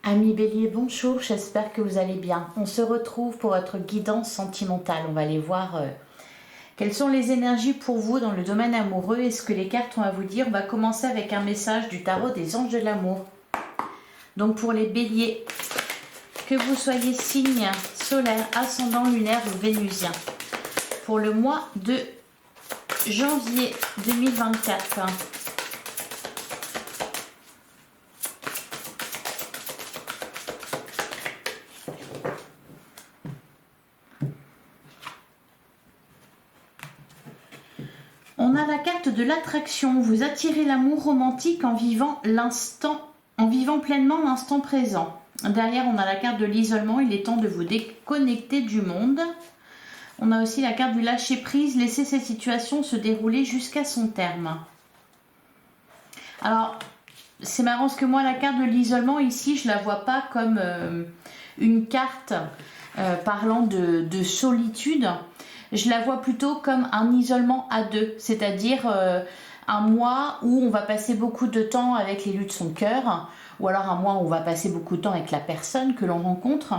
Amis Bélier, bonjour, j'espère que vous allez bien. On se retrouve pour votre guidance sentimentale. On va aller voir quelles sont les énergies pour vous dans le domaine amoureux et ce que les cartes ont à vous dire. On va commencer avec un message du tarot des anges de l'amour. Donc pour les Béliers, que vous soyez signe solaire, ascendant, lunaire ou vénusien, pour le mois de janvier 2024. On a la carte de l'attraction. Vous attirez l'amour romantique en vivant pleinement l'instant présent. Derrière, on a la carte de l'isolement. Il est temps de vous déconnecter du monde. On a aussi la carte du lâcher prise. Laissez cette situation se dérouler jusqu'à son terme. Alors, c'est marrant parce que moi, la carte de l'isolement ici, je la vois pas comme une carte parlant de solitude. Je la vois plutôt comme un isolement à deux, c'est-à-dire un mois où on va passer beaucoup de temps avec l'élu de son cœur, ou alors un mois où on va passer beaucoup de temps avec la personne que l'on rencontre.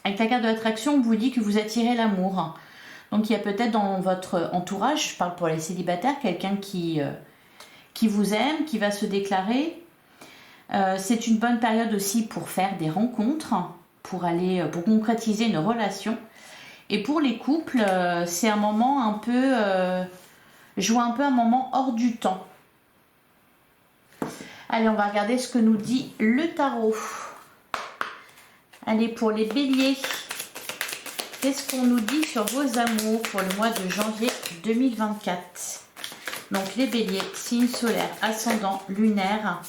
Avec la carte de l'attraction, on vous dit que vous attirez l'amour. Donc il y a peut-être dans votre entourage, je parle pour les célibataires, quelqu'un qui vous aime, qui va se déclarer. C'est une bonne période aussi pour faire des rencontres, pour concrétiser une relation. Et pour les couples, c'est un moment un peu... je vois un peu un moment hors du temps. Allez, on va regarder ce que nous dit le tarot. Allez, pour les béliers, qu'est-ce qu'on nous dit sur vos amours pour le mois de janvier 2024? Donc les béliers, signe solaire, ascendant, lunaire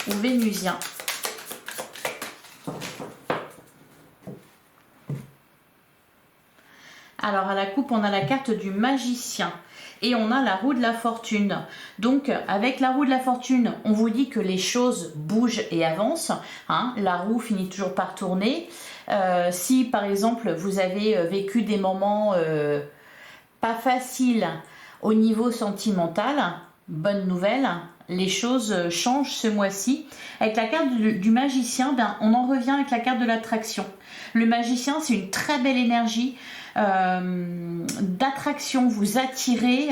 ou vénusien. Alors à la coupe, on a la carte du magicien et on a la roue de la fortune. Donc avec la roue de la fortune, on vous dit que les choses bougent et avancent. Hein, la roue finit toujours par tourner. Si par exemple vous avez vécu des moments pas faciles au niveau sentimental, bonne nouvelle, les choses changent ce mois-ci. Avec la carte du magicien, on en revient avec la carte de l'attraction. Le magicien, c'est une très belle énergie d'attraction. Vous attirez,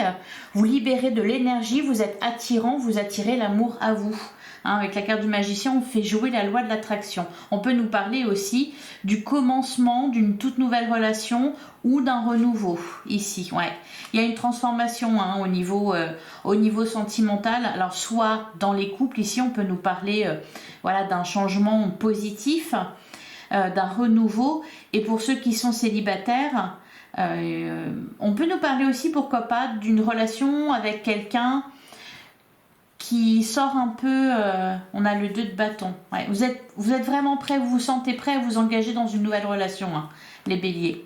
vous libérez de l'énergie, vous êtes attirant, vous attirez l'amour à vous. Hein, avec la carte du magicien, on fait jouer la loi de l'attraction. On peut nous parler aussi du commencement d'une toute nouvelle relation ou d'un renouveau ici. Ouais. Il y a une transformation au niveau sentimental. Alors soit dans les couples, ici on peut nous parler d'un changement positif, d'un renouveau. Et pour ceux qui sont célibataires, on peut nous parler aussi, pourquoi pas, d'une relation avec quelqu'un qui sort un peu, on a le 2 de bâton. Ouais, vous êtes vraiment prêts, vous vous sentez prêts à vous engager dans une nouvelle relation, les béliers.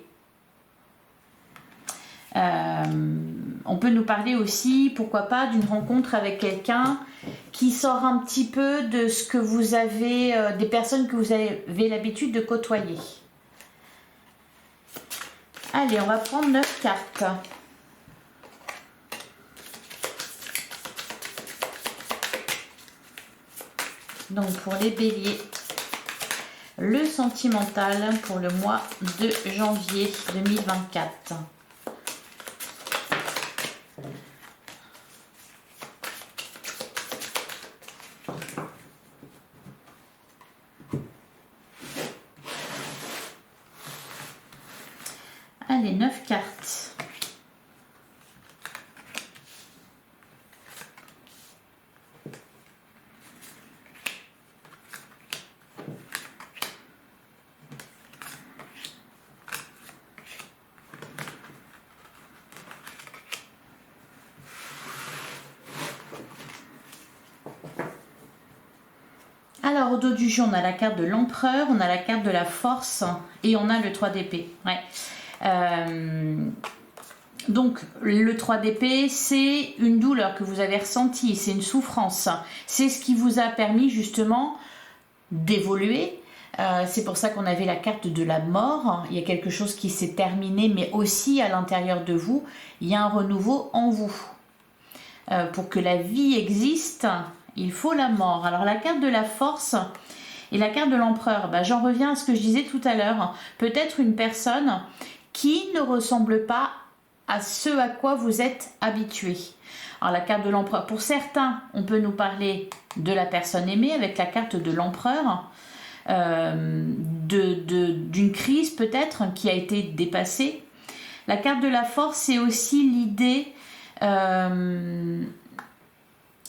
On peut nous parler aussi, pourquoi pas, d'une rencontre avec quelqu'un qui sort un petit peu de ce que vous avez, des personnes que vous avez l'habitude de côtoyer. Allez, on va prendre 9 cartes. Donc pour les béliers, le sentimental pour le mois de janvier 2024. Allez, 9 cartes. Alors au dos du jeu, on a la carte de l'empereur, on a la carte de la force et on a le 3 d'épée. Ouais. Donc le 3 d'épée, c'est une douleur que vous avez ressentie, c'est une souffrance. C'est ce qui vous a permis justement d'évoluer. C'est pour ça qu'on avait la carte de la mort. Il y a quelque chose qui s'est terminé, mais aussi à l'intérieur de vous, il y a un renouveau en vous. Pour que la vie existe, il faut la mort. Alors la carte de la force, Et la carte de l'empereur, bah, j'en reviens à ce que je disais tout à l'heure. Peut-être une personne qui ne ressemble pas à ce à quoi vous êtes habitué. Alors la carte de l'empereur, pour certains, on peut nous parler de la personne aimée avec la carte de l'empereur, d'une crise peut-être qui a été dépassée. La carte de la force, c'est aussi l'idée,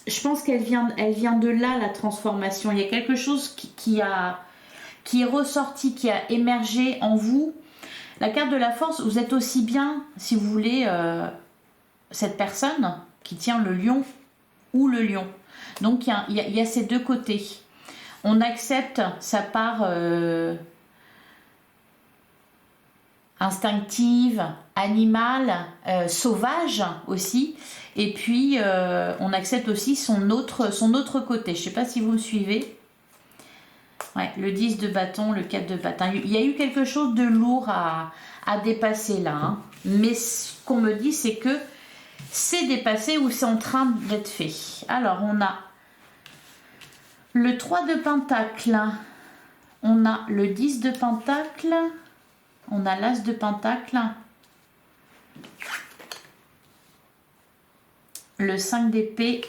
je pense qu'elle vient de là, la transformation. Il y a quelque chose qui est ressorti, qui a émergé en vous. La carte de la force, vous êtes aussi bien, si vous voulez, cette personne qui tient le lion ou le lion. Donc il y a ces deux côtés. On accepte sa part instinctive, animale, sauvage aussi. Et puis on accepte aussi son autre côté. Je ne sais pas si vous me suivez. Ouais, le 10 de bâton, le 4 de bâton. Il y a eu quelque chose de lourd à dépasser là. Hein. Mais ce qu'on me dit, c'est que c'est dépassé ou c'est en train d'être fait. Alors, on a le 3 de pentacle. On a le 10 de pentacle. On a l'as de pentacle. Le 5 d'épée.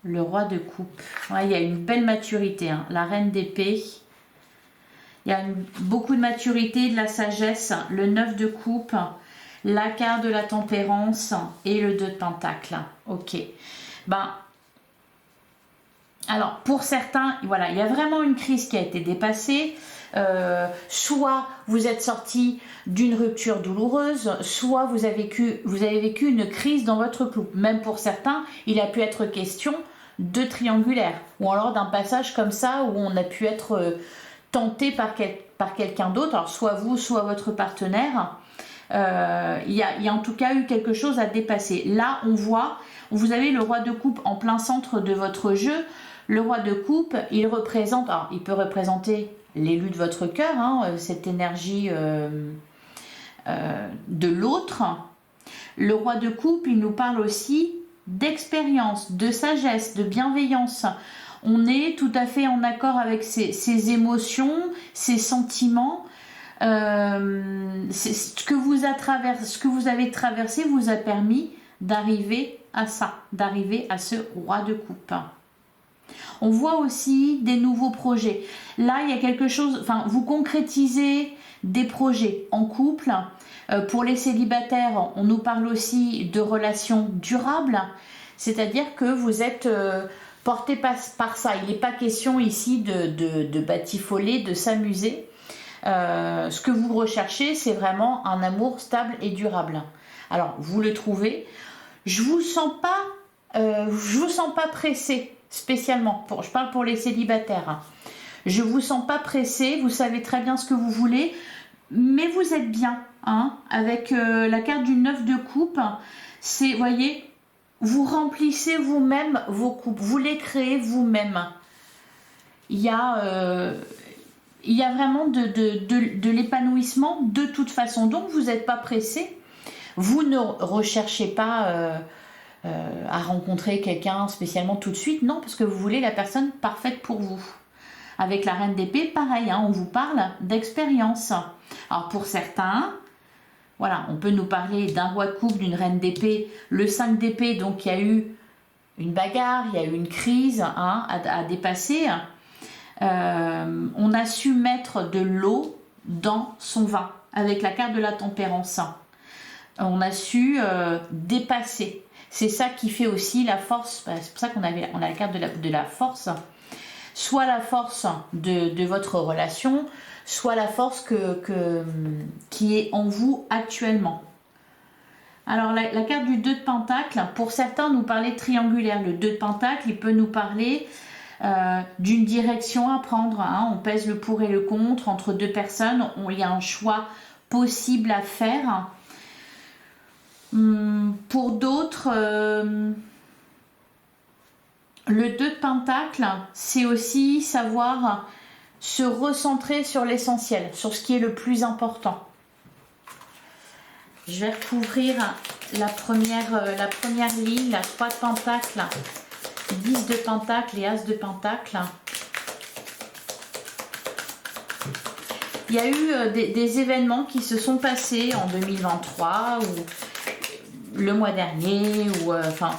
Le roi de coupe. Ouais, il y a une belle maturité. Hein. La reine d'épée. Il y a beaucoup de maturité, de la sagesse. Le 9 de coupe. La carte de la tempérance. Et le 2 de pentacle. Ok. Ben, alors, pour certains, voilà, il y a vraiment une crise qui a été dépassée. Soit vous êtes sorti d'une rupture douloureuse, soit vous avez vécu une crise dans votre couple. Même pour certains, il a pu être question de triangulaire, ou alors d'un passage comme ça où on a pu être tenté par quelqu'un d'autre, alors soit vous, soit votre partenaire. Il y a en tout cas eu quelque chose à dépasser. Là, on voit, vous avez le roi de coupe en plein centre de votre jeu. Le roi de coupe, il représente, alors il peut représenter l'élu de votre cœur, hein, cette énergie de l'autre. Le roi de coupe, il nous parle aussi d'expérience, de sagesse, de bienveillance. On est tout à fait en accord avec ses émotions, ses sentiments. Ce que vous avez traversé vous a permis d'arriver à ça, d'arriver à ce roi de coupe. On voit aussi des nouveaux projets. Là, il y a quelque chose, enfin, vous concrétisez des projets en couple. Pour les célibataires, on nous parle aussi de relations durables, c'est-à-dire que vous êtes porté par ça. Il n'est pas question ici de batifoler, de s'amuser. Ce que vous recherchez, c'est vraiment un amour stable et durable. Alors, vous le trouvez. Je vous sens pas pressé. Spécialement, je parle pour les célibataires. Je vous sens pas pressé, vous savez très bien ce que vous voulez, mais vous êtes bien, hein, avec la carte du 9 de coupe. C'est, voyez, vous remplissez vous-même vos coupes, vous les créez vous-même. Il y a vraiment de l'épanouissement de toute façon. Donc vous n'êtes pas pressé, vous ne recherchez pas à rencontrer quelqu'un spécialement tout de suite, non, parce que vous voulez la personne parfaite pour vous. Avec la reine d'épée, pareil, hein, on vous parle d'expérience. Alors pour certains, voilà, on peut nous parler d'un roi de coupe, d'une reine d'épée, le 5 d'épée, donc il y a eu une bagarre, il y a eu une crise, hein, à dépasser. On a su mettre de l'eau dans son vin, avec la carte de la tempérance. On a su dépasser. C'est ça qui fait aussi la force. C'est pour ça qu'on a la carte de la force. Soit la force de votre relation, soit la force qui est en vous actuellement. Alors la carte du 2 de pentacle, pour certains nous parlait triangulaire. Le 2 de pentacle, il peut nous parler d'une direction à prendre. Hein. On pèse le pour et le contre entre deux personnes. Il y a un choix possible à faire. Pour d'autres, le 2 de pentacle, c'est aussi savoir se recentrer sur l'essentiel, sur ce qui est le plus important. Je vais recouvrir la première ligne, la 3 de pentacle, 10 de Pentacle et As de Pentacle. Il y a eu des événements qui se sont passés en 2023 ou le mois dernier, ou enfin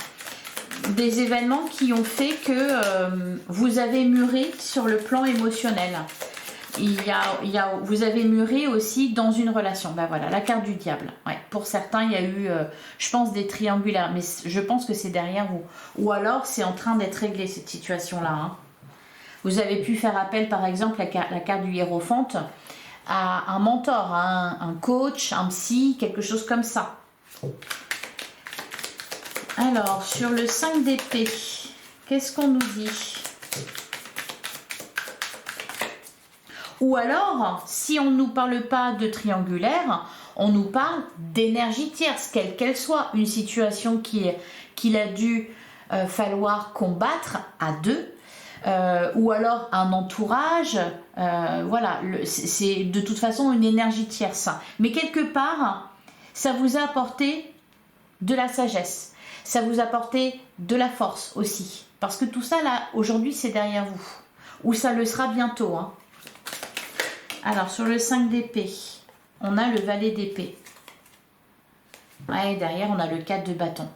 des événements qui ont fait que vous avez mûri sur le plan émotionnel. Vous avez mûri aussi dans une relation. Ben voilà, la carte du diable. Ouais, pour certains, il y a eu, je pense, des triangulaires, mais je pense que c'est derrière vous. Ou alors, c'est en train d'être réglé, cette situation-là. Hein. Vous avez pu faire appel, par exemple, la carte du hiérophante, à un mentor, un coach, un psy, quelque chose comme ça. Alors, sur le 5 d'épée, qu'est-ce qu'on nous dit? Ou alors, si on ne nous parle pas de triangulaire, on nous parle d'énergie tierce, quelle qu'elle soit. Une situation qu'il a dû falloir combattre à deux. Ou alors un entourage, voilà, c'est de toute façon une énergie tierce. Mais quelque part, ça vous a apporté de la sagesse, ça vous a apporté de la force aussi. Parce que tout ça, là, aujourd'hui, c'est derrière vous. Ou ça le sera bientôt. Hein. Alors, sur le 5 d'épée, on a le valet d'épée. Ouais, et derrière, on a le 4 de bâton.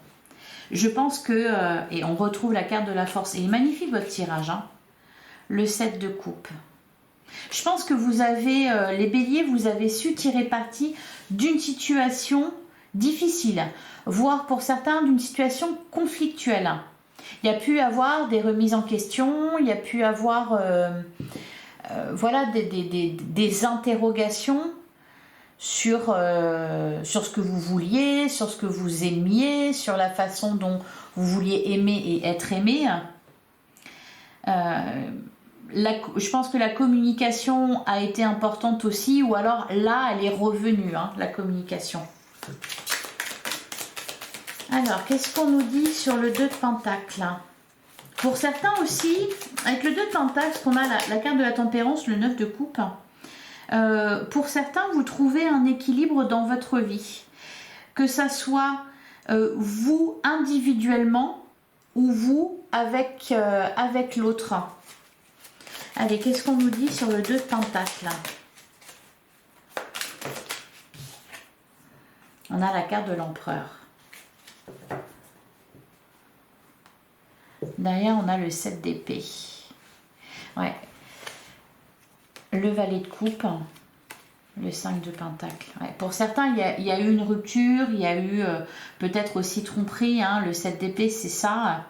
Je pense que, et on retrouve la carte de la force, et il est magnifique votre tirage, hein, le 7 de coupe. Je pense que vous avez, les béliers, vous avez su tirer parti d'une situation difficile, voire pour certains d'une situation conflictuelle. Il y a pu avoir des remises en question, il y a pu avoir voilà, des interrogations sur ce que vous vouliez, sur ce que vous aimiez, sur la façon dont vous vouliez aimer et être aimé. Je pense que la communication a été importante aussi, ou alors là, elle est revenue, hein, la communication. Alors, qu'est-ce qu'on nous dit sur le 2 de Pentacle? Pour certains aussi, avec le 2 de Pentacle, qu'on a la carte de la tempérance, le 9 de coupe, pour certains, vous trouvez un équilibre dans votre vie. Que ça soit vous individuellement ou vous avec l'autre. Allez, qu'est-ce qu'on nous dit sur le 2 de Pentacle? On a la carte de l'empereur. Derrière, on a le 7 d'épée. Ouais. Le valet de coupe. Le 5 de Pentacle. Ouais. Pour certains, il y a eu une rupture, il y a eu peut-être aussi tromperie. Hein, le 7 d'épée, c'est ça.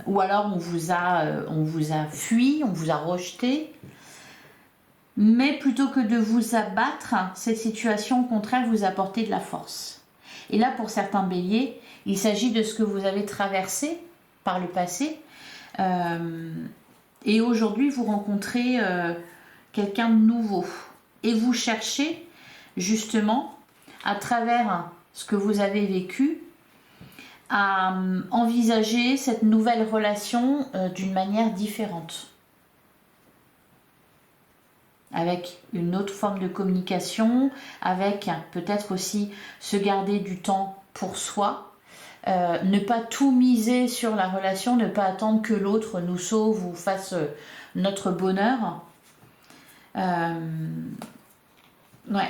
Ou alors on vous a fui, on vous a rejeté. Mais plutôt que de vous abattre, cette situation, au contraire, vous apporter de la force. Et là, pour certains béliers, il s'agit de ce que vous avez traversé par le passé. Et aujourd'hui, vous rencontrez quelqu'un de nouveau. Et vous cherchez, justement, à travers ce que vous avez vécu, à envisager cette nouvelle relation d'une manière différente. Avec une autre forme de communication, avec peut-être aussi se garder du temps pour soi, ne pas tout miser sur la relation, ne pas attendre que l'autre nous sauve ou fasse notre bonheur. Ouais,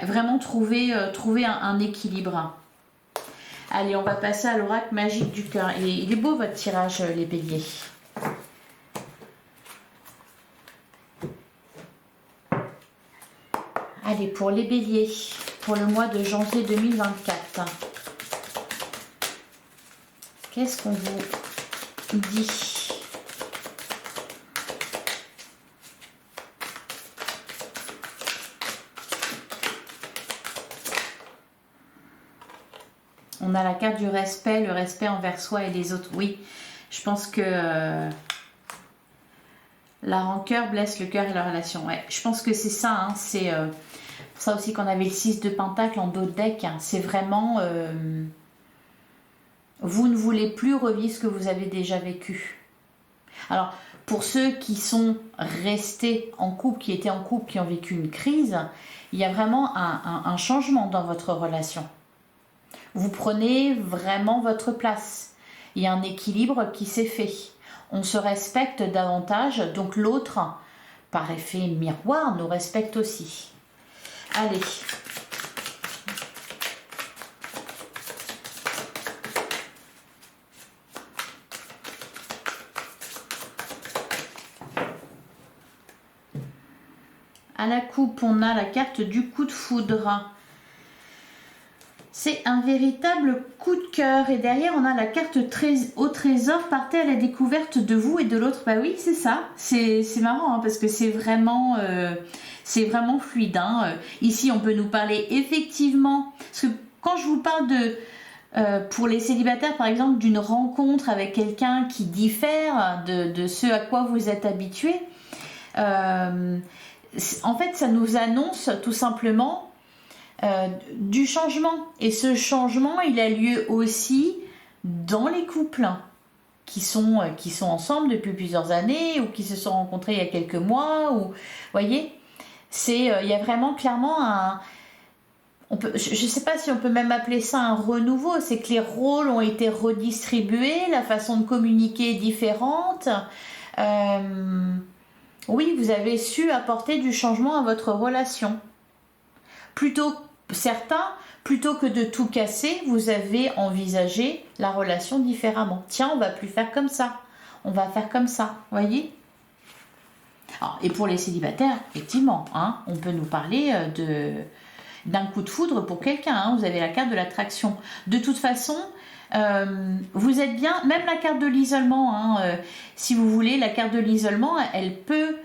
vraiment trouver un équilibre. Allez, on va passer à l'oracle magique du cœur. Et il est beau votre tirage, les béliers. Allez, pour les béliers, pour le mois de janvier 2024, qu'est-ce qu'on vous dit? On a la carte du respect, le respect envers soi et les autres. Oui, je pense que la rancœur blesse le cœur et la relation. Ouais, je pense que c'est ça. Hein, c'est pour ça aussi qu'on avait le 6 de Pentacle en dos de deck. Hein, c'est vraiment... vous ne voulez plus revivre ce que vous avez déjà vécu. Alors, pour ceux qui sont restés en couple, qui étaient en couple, qui ont vécu une crise, il y a vraiment un changement dans votre relation. Vous prenez vraiment votre place. Il y a un équilibre qui s'est fait. On se respecte davantage, donc l'autre, par effet miroir, nous respecte aussi. Allez. À la coupe, on a la carte du coup de foudre. C'est un véritable coup de cœur. Et derrière, on a la carte au trésor. Partez à la découverte de vous et de l'autre. Bah oui, c'est ça. C'est marrant hein, parce que c'est vraiment fluide. Hein. Ici, on peut nous parler effectivement. Parce que quand je vous parle pour les célibataires, par exemple, d'une rencontre avec quelqu'un qui diffère de ce à quoi vous êtes habitué, en fait, ça nous annonce tout simplement du changement. Et ce changement, il a lieu aussi dans les couples qui sont ensemble depuis plusieurs années ou qui se sont rencontrés il y a quelques mois. Ou, voyez, il y a vraiment clairement un... je ne sais pas si on peut même appeler ça un renouveau. C'est que les rôles ont été redistribués, la façon de communiquer est différente. Oui, vous avez su apporter du changement à votre relation. Plutôt que de tout casser, vous avez envisagé la relation différemment. Tiens, on va plus faire comme ça. On va faire comme ça, voyez. Et pour les célibataires, effectivement, hein, on peut nous parler d'un coup de foudre pour quelqu'un. Hein, vous avez la carte de l'attraction. De toute façon, vous êtes bien, même la carte de l'isolement, hein, si vous voulez, la carte de l'isolement, elle peut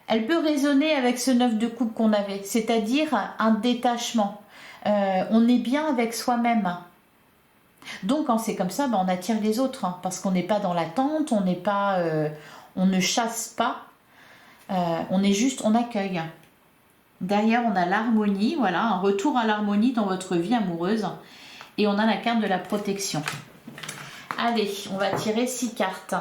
résonner avec ce 9 de coupe qu'on avait, c'est-à-dire un détachement. On est bien avec soi-même. Donc quand c'est comme ça, on attire les autres, hein, parce qu'on n'est pas dans l'attente, on ne chasse pas, on est juste, on accueille. Derrière, on a l'harmonie, voilà, un retour à l'harmonie dans votre vie amoureuse. Et on a la carte de la protection. Allez, on va tirer 6 cartes.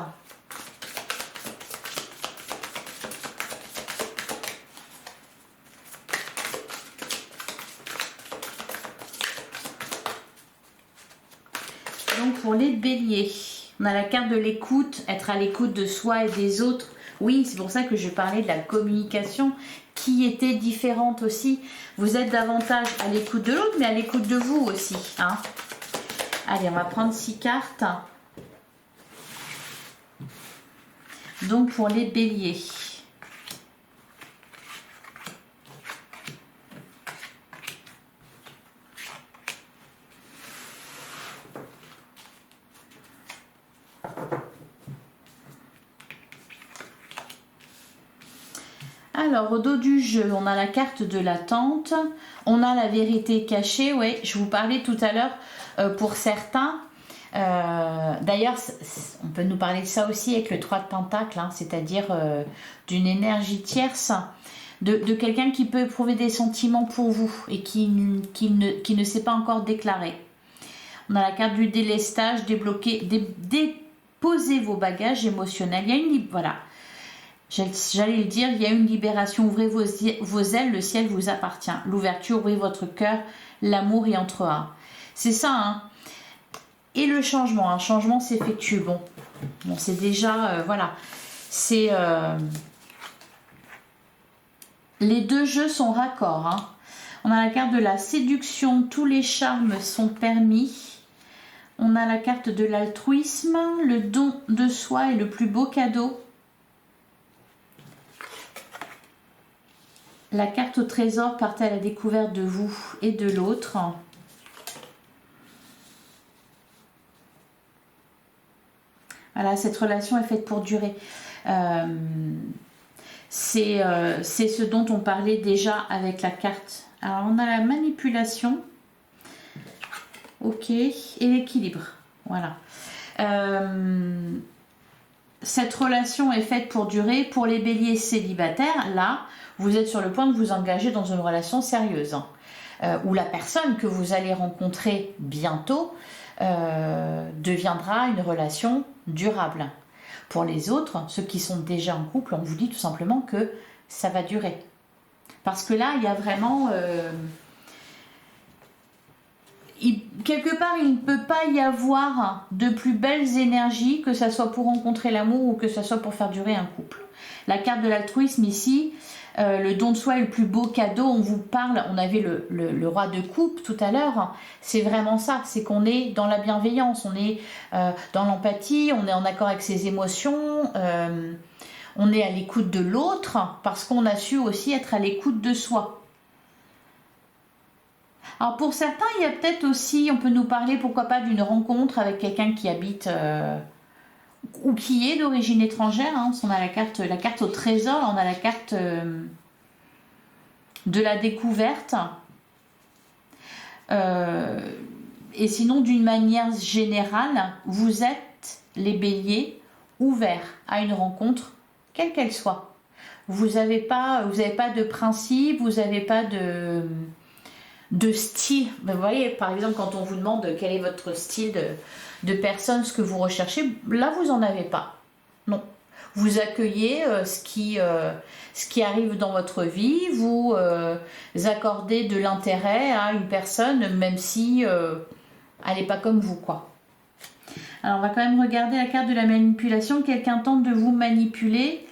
Donc pour les béliers, on a la carte de l'écoute, être à l'écoute de soi et des autres. Oui, c'est pour ça que je parlais de la communication qui était différente aussi. Vous êtes davantage à l'écoute de l'autre, mais à l'écoute de vous aussi. Hein. Allez, on va prendre 6 cartes. Donc pour les béliers. Alors, au dos du jeu, on a la carte de l'attente, on a la vérité cachée, oui, je vous parlais tout à l'heure pour certains. D'ailleurs, on peut nous parler de ça aussi avec le 3 de Pentacle, hein, c'est-à-dire d'une énergie tierce, de quelqu'un qui peut éprouver des sentiments pour vous et qui ne s'est pas encore déclaré. On a la carte du délestage, déposez vos bagages émotionnels. Il y a une... Voilà. J'allais le dire, il y a une libération, ouvrez vos ailes, le ciel vous appartient. L'ouverture, ouvrez votre cœur, l'amour y entrera. C'est ça, hein. Et le changement, un changement s'effectue. Bon, c'est déjà, voilà. C'est... les deux jeux sont raccords, hein. On a la carte de la séduction, tous les charmes sont permis. On a la carte de l'altruisme, le don de soi est le plus beau cadeau. La carte au trésor, partez à la découverte de vous et de l'autre. Voilà, cette relation est faite pour durer. C'est ce dont on parlait déjà avec la carte. Alors, on a la manipulation. Ok. Et l'équilibre. Voilà. Cette relation est faite pour durer. Pour les béliers célibataires, là, vous êtes sur le point de vous engager dans une relation sérieuse. Où la personne que vous allez rencontrer bientôt deviendra une relation durable. Pour les autres, ceux qui sont déjà en couple, on vous dit tout simplement que ça va durer. Parce que là, il y a vraiment... quelque part, il ne peut pas y avoir de plus belles énergies, que ça soit pour rencontrer l'amour ou que ça soit pour faire durer un couple. La carte de l'altruisme ici, le don de soi est le plus beau cadeau. On vous parle, on avait le roi de coupe tout à l'heure. C'est vraiment ça, c'est qu'on est dans la bienveillance, on est dans l'empathie, on est en accord avec ses émotions, on est à l'écoute de l'autre parce qu'on a su aussi être à l'écoute de soi. Alors pour certains, il y a peut-être aussi, on peut nous parler pourquoi pas d'une rencontre avec quelqu'un qui habite ou qui est d'origine étrangère. Hein. On a la carte au trésor, on a la carte de la découverte. Et sinon, d'une manière générale, vous êtes les béliers ouverts à une rencontre, quelle qu'elle soit. Vous n'avez pas de principe, vous n'avez pas de style. Vous voyez, par exemple, quand on vous demande quel est votre style de personne, ce que vous recherchez, là, vous n'en avez pas. Non. Vous accueillez ce qui arrive dans votre vie, vous accordez de l'intérêt à une personne, même si elle n'est pas comme vous, quoi. Alors, on va quand même regarder la carte de la manipulation. Quelqu'un tente de vous manipuler.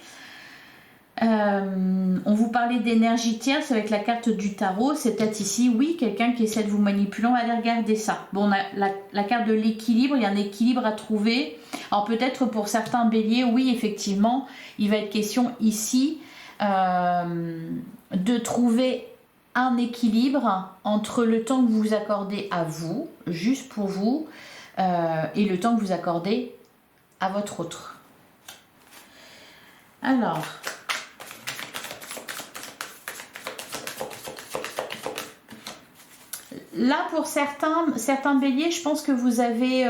On vous parlait d'énergie tierce avec la carte du tarot. C'est peut-être ici, oui, quelqu'un qui essaie de vous manipuler. On va aller regarder ça. Bon, on a la carte de l'équilibre. Il y a un équilibre à trouver. Alors peut-être pour certains béliers, oui, effectivement, il va être question ici de trouver un équilibre entre le temps que vous accordez à vous, juste pour vous, et le temps que vous accordez à votre autre. Alors, là pour certains béliers, je pense que vous avez...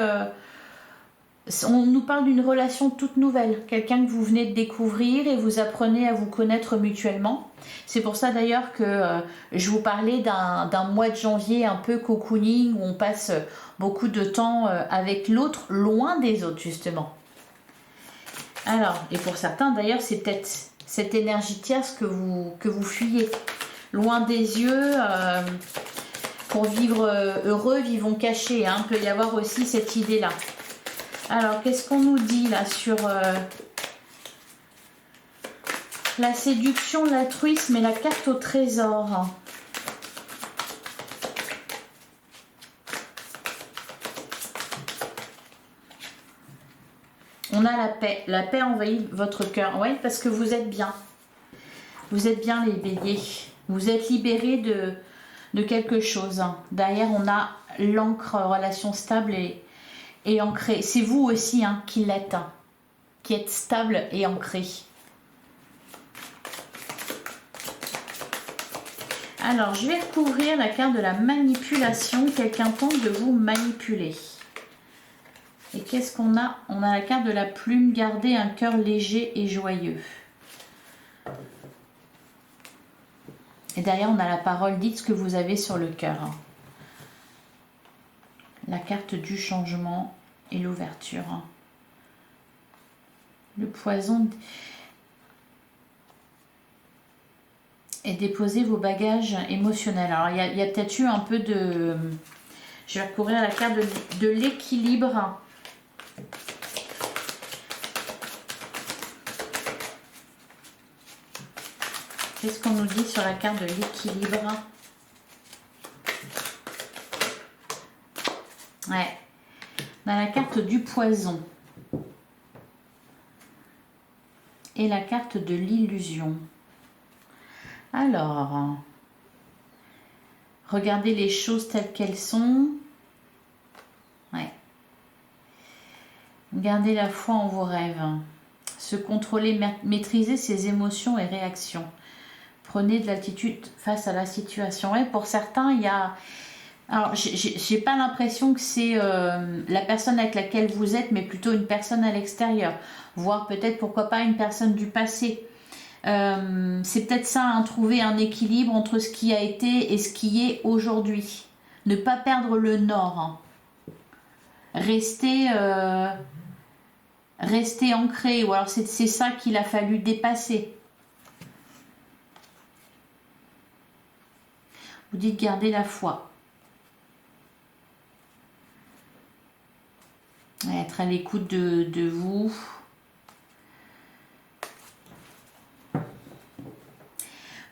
on nous parle d'une relation toute nouvelle, quelqu'un que vous venez de découvrir et vous apprenez à vous connaître mutuellement. C'est pour ça d'ailleurs que je vous parlais d'un mois de janvier un peu cocooning où on passe beaucoup de temps avec l'autre, loin des autres justement. Alors, et pour certains d'ailleurs, c'est peut-être cette énergie tierce que vous fuyez. Loin des yeux, pour vivre heureux, vivons cachés. Hein. Il peut y avoir aussi cette idée-là. Alors, qu'est-ce qu'on nous dit là sur la séduction, l'altruisme et la carte au trésor? On a la paix. La paix envahit votre cœur. Oui, parce que vous êtes bien. Vous êtes bien les béliers. Vous êtes libérés de quelque chose. Derrière, on a l'encre, relation stable et ancré. C'est vous aussi hein, qui l'êtes, hein, qui êtes stable et ancré. Alors, je vais recouvrir la carte de la manipulation. Quelqu'un tente de vous manipuler. Et qu'est-ce qu'on a? On a la carte de la plume. Gardez un cœur léger et joyeux. Et derrière, on a la parole. Dites ce que vous avez sur le cœur. La carte du changement et l'ouverture. Le poison. Et déposez vos bagages émotionnels. Alors, il y a peut-être eu un peu de... Je vais recouvrir la carte de l'équilibre. Qu'est-ce qu'on nous dit sur la carte de l'équilibre? Ouais. On a la carte du poison. Et la carte de l'illusion. Alors, regardez les choses telles qu'elles sont. Ouais. Gardez la foi en vos rêves. Se contrôler, maîtriser ses émotions et réactions. Prenez de l'attitude face à la situation. Ouais, pour certains, il y a... Alors, j'ai pas l'impression que c'est la personne avec laquelle vous êtes, mais plutôt une personne à l'extérieur. Voire peut-être, pourquoi pas, une personne du passé. C'est peut-être ça, hein, trouver un équilibre entre ce qui a été et ce qui est aujourd'hui. Ne pas perdre le nord. Hein. Rester ancré. Ou alors c'est ça qu'il a fallu dépasser. Vous dites garder la foi. Être à l'écoute de vous.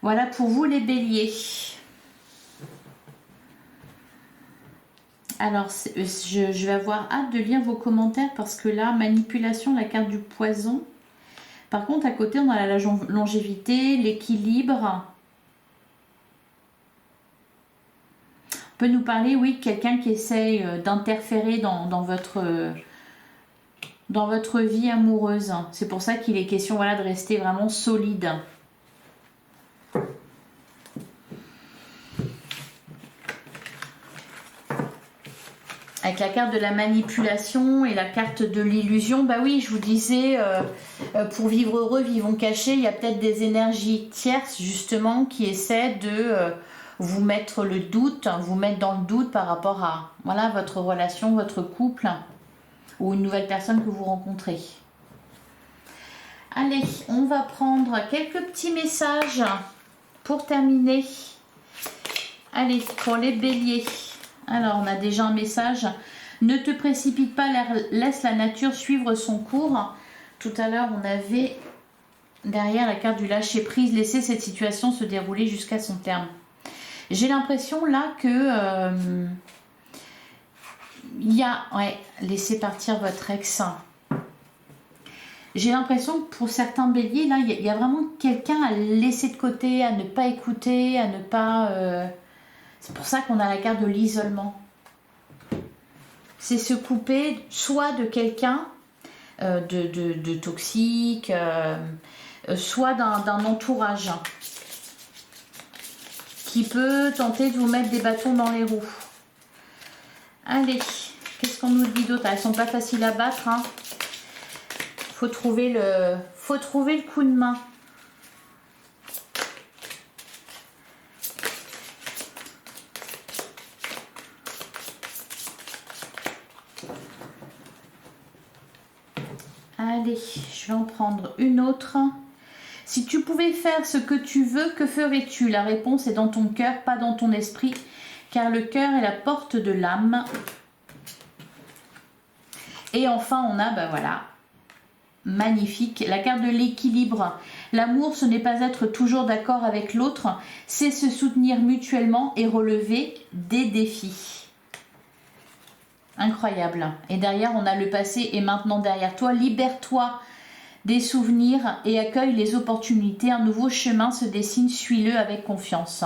Voilà pour vous les béliers. Alors, je vais avoir hâte de lire vos commentaires parce que là, manipulation, la carte du poison. Par contre, à côté, on a la longévité, l'équilibre. On peut nous parler, oui, de quelqu'un qui essaye d'interférer dans votre vie amoureuse. C'est pour ça qu'il est question, voilà, de rester vraiment solide. Avec la carte de la manipulation et la carte de l'illusion, bah oui, je vous disais, pour vivre heureux, vivons cachés, il y a peut-être des énergies tierces, justement, qui essaient de vous mettre le doute, vous mettre dans le doute par rapport à, voilà, votre relation, votre couple, ou une nouvelle personne que vous rencontrez. Allez, on va prendre quelques petits messages pour terminer. Allez, pour les béliers. Alors, on a déjà un message. Ne te précipite pas, laisse la nature suivre son cours. Tout à l'heure, on avait derrière la carte du lâcher-prise, laisser cette situation se dérouler jusqu'à son terme. J'ai l'impression là que il y a... Ouais, laissez partir votre ex. J'ai l'impression que pour certains béliers, là, il y a vraiment quelqu'un à laisser de côté, à ne pas écouter, à ne pas... C'est pour ça qu'on a la carte de l'isolement. C'est se couper soit de quelqu'un de toxique, soit d'un entourage qui peut tenter de vous mettre des bâtons dans les roues. Allez, qu'est-ce qu'on nous dit d'autre? Elles sont pas faciles à battre. Hein. Faut trouver le coup de main. Allez, je vais en prendre une autre. Si tu pouvais faire ce que tu veux, que ferais-tu? La réponse est dans ton cœur, pas dans ton esprit, car le cœur est la porte de l'âme. Et enfin, on a, ben voilà, magnifique, la carte de l'équilibre. L'amour, ce n'est pas être toujours d'accord avec l'autre, c'est se soutenir mutuellement et relever des défis. Incroyable. Et derrière, on a le passé et maintenant derrière toi. Libère-toi des souvenirs et accueille les opportunités. Un nouveau chemin se dessine, suis-le avec confiance.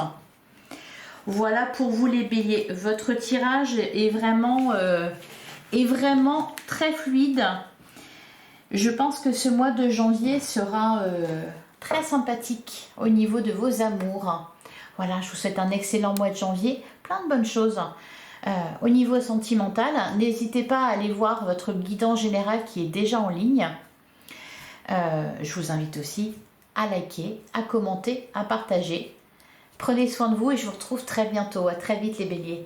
Voilà pour vous les béliers. Votre tirage est vraiment très fluide. Je pense que ce mois de janvier sera très sympathique au niveau de vos amours. Voilà, je vous souhaite un excellent mois de janvier. Plein de bonnes choses. Au niveau sentimental, n'hésitez pas à aller voir votre guidant général qui est déjà en ligne. Je vous invite aussi à liker, à commenter, à partager. Prenez soin de vous et je vous retrouve très bientôt. À très vite les béliers.